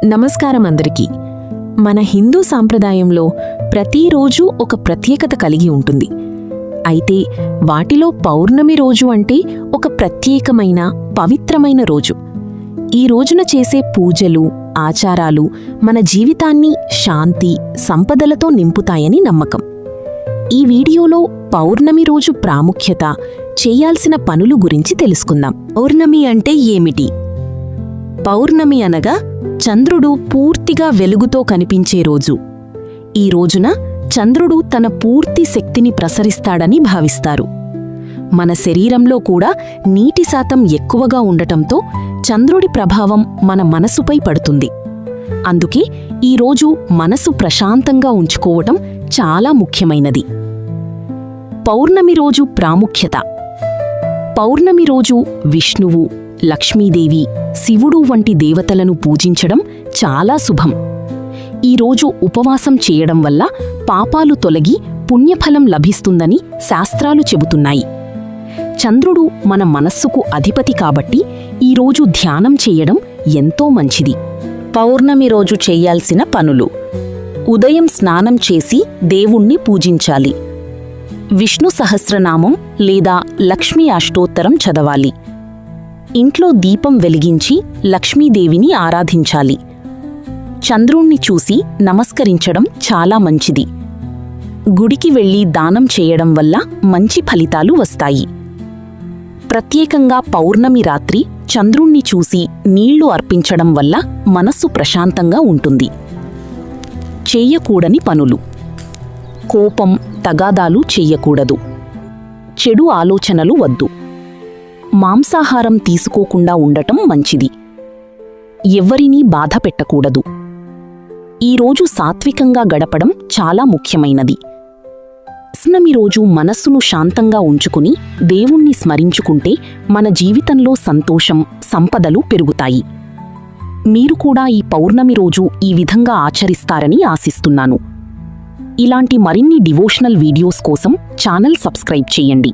నమస్కారం అందరికీ. మన హిందూ సాంప్రదాయంలో ప్రతిరోజు ఒక ప్రత్యేకత కలిగి ఉంటుంది. అయితే వాటిలో పౌర్ణమి రోజు అంటే ఒక ప్రత్యేకమైన పవిత్రమైన రోజు. ఈ రోజున చేసే పూజలు, ఆచారాలు మన జీవితాన్ని శాంతి, సంపదలతో నింపుతాయని నమ్మకం. ఈ వీడియోలో పౌర్ణమి రోజు ప్రాముఖ్యత, చేయాల్సిన పనులు గురించి తెలుసుకుందాం. పౌర్ణమి అంటే ఏమిటి? పౌర్ణమి అనగా చంద్రుడు పూర్తిగా వెలుగుతో కనిపించే రోజు. ఈ రోజున చంద్రుడు తన పూర్తి శక్తిని ప్రసరిస్తాడని భావిస్తారు. మన శరీరంలో కూడా నీటి శాతం ఎక్కువగా ఉండటంతో చంద్రుడి ప్రభావం మన మనసుపై పడుతుంది. అందుకే ఈరోజు మనసు ప్రశాంతంగా ఉంచుకోవటం చాలా ముఖ్యమైనది. పౌర్ణమి రోజు ప్రాముఖ్యత. పౌర్ణమి రోజు విష్ణువు, లక్ష్మీదేవి, శివుడు వంటి దేవతలను పూజించడం చాలా శుభం. ఈరోజు ఉపవాసం చేయడం వల్ల పాపాలు తొలగి పుణ్యఫలం లభిస్తుందని శాస్త్రాలు చెబుతున్నాయి. చంద్రుడు మన మనస్సుకు అధిపతి కాబట్టి ఈరోజు ధ్యానం చేయడం ఎంతో మంచిది. పౌర్ణమి రోజు చెయ్యాల్సిన పనులు: ఉదయం స్నానం చేసి దేవుణ్ణి పూజించాలి. విష్ణు సహస్రనామం లేదా లక్ష్మీ అష్టోత్తరం చదవాలి. ఇంట్లో దీపం వెలిగించి లక్ష్మీదేవిని ఆరాధించాలి. చంద్రుణ్ణి చూసి నమస్కరించడం చాలా మంచిది. గుడికి వెళ్లి దానం చేయడం వల్ల మంచి ఫలితాలు వస్తాయి. ప్రత్యేకంగా పౌర్ణమి రాత్రి చంద్రుణ్ణి చూసి నీళ్లు అర్పించడం వల్ల మనస్సు ప్రశాంతంగా ఉంటుంది. చేయకూడని పనులు: కోపం, తగాదాలు చెయ్యకూడదు. చెడు ఆలోచనలు వద్దు. మాంసాహారం తీసుకోకుండా ఉండటం మంచిది. ఎవ్వరినీ బాధ పెట్టకూడదు. ఈరోజు సాత్వికంగా గడపడం చాలా ముఖ్యమైనది. పౌర్ణమి రోజు మనస్సును శాంతంగా ఉంచుకుని దేవుణ్ణి స్మరించుకుంటే మన జీవితంలో సంతోషం, సంపదలు పెరుగుతాయి. మీరు కూడా ఈ పౌర్ణమి రోజు ఈ విధంగా ఆచరిస్తారని ఆశిస్తున్నాను. ఇలాంటి మరిన్ని డివోషనల్ వీడియోస్ కోసం ఛానల్ సబ్స్క్రైబ్ చేయండి.